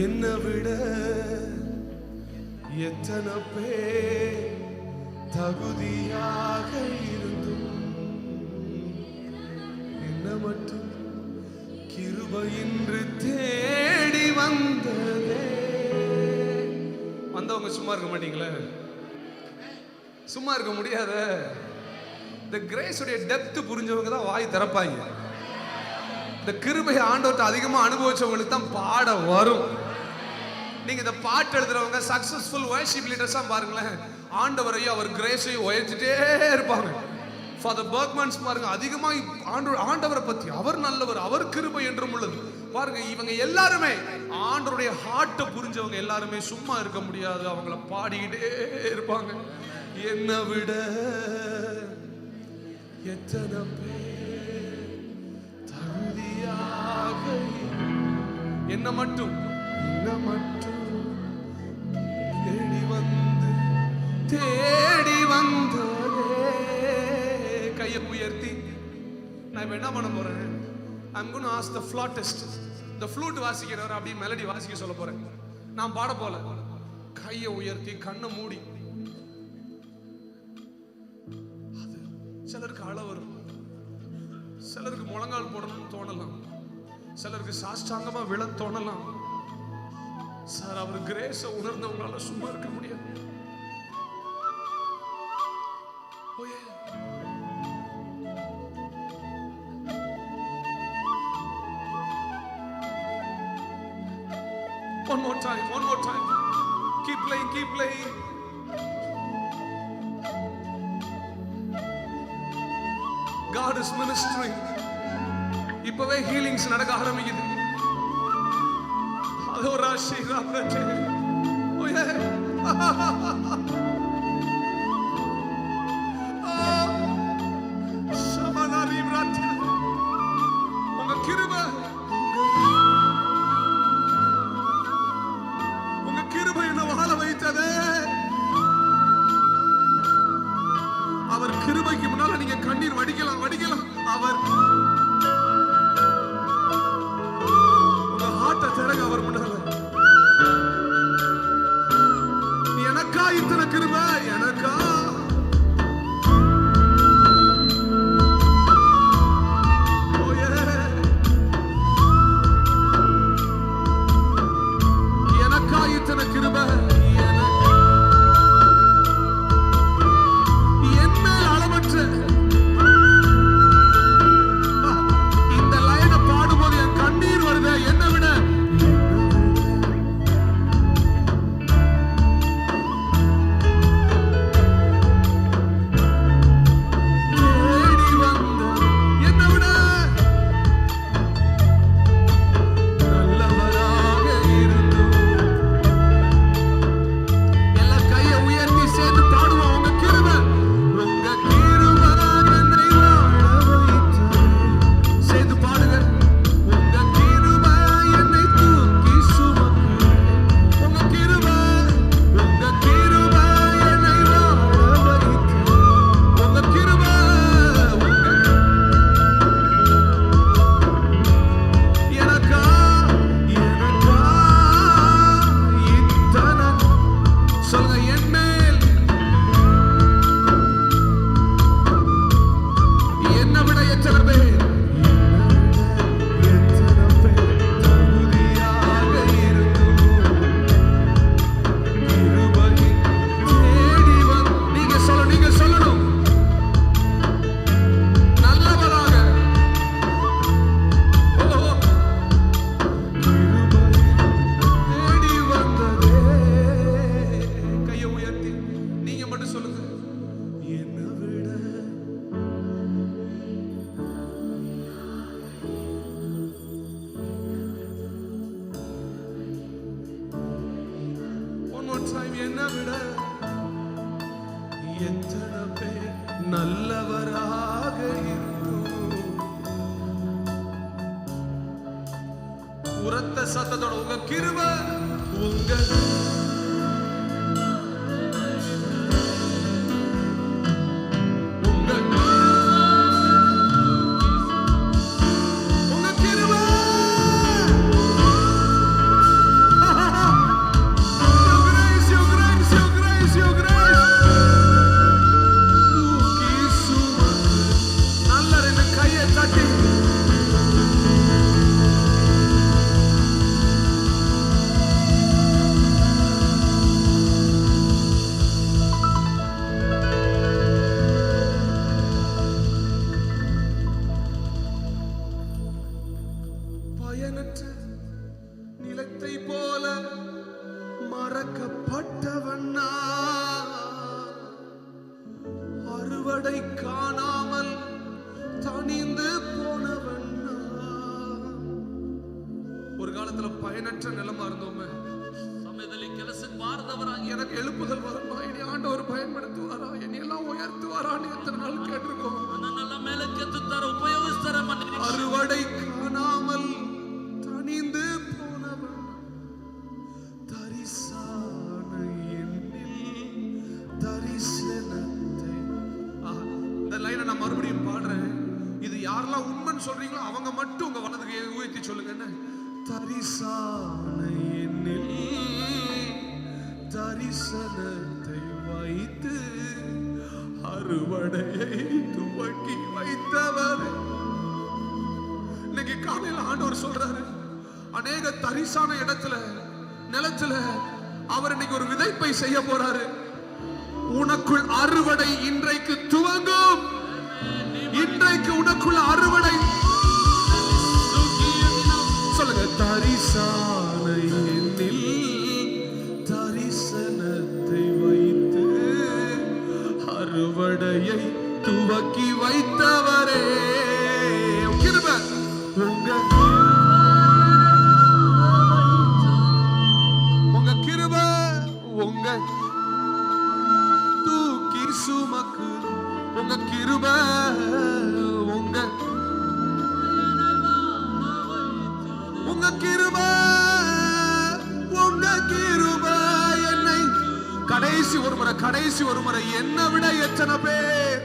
என்னை விட எத்தனை பேர் தகுதியாக இருந்தும் என்ன மட்டும் கிருபையின்றி தேடி வந்ததே. வந்தவங்க சும்மா இருக்க மாட்டீங்களே? சும்மா இருக்க முடியாத. இந்த கிரேஸ் உடைய டெப்த் புரிஞ்சவங்க தான் வாய் திறப்பாங்க. இந்த கிருபையை ஆண்டவர்கிட்ட அதிகமா அனுபவிச்சவங்களுக்கு தான் பாட வரும். நீங்க இந்த பாட்டு எழுதுறவங்க சக்சஸ்ஃபுல் வர்ஷிப் லீடர்ஸா பாருங்களேன், ஆண்டவரையும் அவர் கிரேஸையும் உயர்த்திட்டே இருப்பாங்க. ஃபாதர் பர்க்மன்ஸ் பாருங்க, அதிகமா ஆண்டவரை பத்தி அவர் நல்லவர், அவர் கிருபை என்றும் உள்ளது. பாருங்க, இவங்க எல்லாருமே ஆண்டவருடைய ஹார்ட்டை புரிஞ்சவங்க எல்லாருமே சும்மா இருக்க முடியாது, அவங்கள பாடிக்கிட்டே இருப்பாங்க. என்னை விட எத்தனை பேர் தகுதியாக என்ன மட்டும் தேடி வந்ததே. கையை உயர்த்தி நான் இப்ப என்ன பண்ண போறேன்? I'm going to ask the flautist, the flute வாசிக்கிறவர் அப்படி மெலடி வாசிக்க சொல்ல போறேன். நான் பாட போல. கையை உயர்த்தி கண்ணை மூடி. அது சிலருக்கு அழ வரும், சிலருக்கு முழங்கால் போடணும்னு தோணலாம், சிலருக்கு சாஷ்டாங்கமா விழ தோணலாம். சார், அவர் கிரேஸ உணர்ந்தவங்களால சும்மா இருக்க முடியாது. One more time. Keep playing. God is ministering. இப்பவே ஹீலிங்ஸ் நடக்க ஆரம்பிக்குது. அதோரா ஷீரா பிரச்சே. ஓயே. சமனாரி பிரச்சே. உங்க கிருபை என்ன வாழ வைத்ததே. அவர் கிருபைக்கு முன்னால நீங்க கண்ணீர் வடிக்கலாம். அவர் உங்க ஹார்ட்ட திறங்க. அவர் முன்னால எனக்கா இத்தனை கிருபை, எனக்கா கிருபை என் மேல் அளவற்ற. இந்த லைனை பாடும்போது என் கண்ணீர் வருது. என்னை விட தேடி வந்த, என்னை விட நல்லவராக இருந்து. என்னை விட எத்தனை பேர் நல்லவராக இருந்தும். உரத்த சத்தத்தோட உங்க கிருபை, உங்க வித்தை போல மறக்கப்பட்டவண்ணா, அறுவடை காணாமல் தனிந்து போனவண்ணா. ஒரு காலத்துல பயனற்ற நிலமா இருந்தோமே, எனக்கு எழுப்புதல் வருமா, இனி ஆண்டவர் பயன்படுத்துவாரா, இனி எல்லாம் உயர்த்துவாரான்னு எத்தனை நாள் கேட்டிருக்கோம். அறுவடை காணாமல் தனிந்து போனவன் தரிசான எண்ணில் தரிசனத்தை. இந்த லைனை நான் மறுபடியும் பாடுறேன். இது யாரெல்லாம் உண்மைன்னு சொல்றீங்களோ அவங்க மட்டும் உங்க வலதுக்கு உயர்த்தி சொல்லுங்க. என்ன? தரிசான எண்ணில் தரிசனத்தை வைத்து அறுவடையை துவக்கி வைத்தவர். இன்னைக்கு காலையில் ஆண்டவர் சொல்றாரு, அநேக தரிசான இடத்துல நிலத்துல அவர் இன்னைக்கு ஒரு விதைப்பை செய்ய போறாரு. உனக்குள் அறுவடை இன்றைக்கு துவங்கும். இன்றைக்கு உனக்குள் அறுவடை. சொல்லுங்க, தரிசான எண்ணில் தரிசனத்தை வைத்து அறுவடையை துவக்கி வைத்தவரே. கிருபை உங்க கிருபை உங்க தூக்கி சுமக்கு. உங்க கிருபை உங்க கிருபை உங்க கிருபை என்னை கடைசி ஒரு முறை என்னை விட எத்தனை பேர்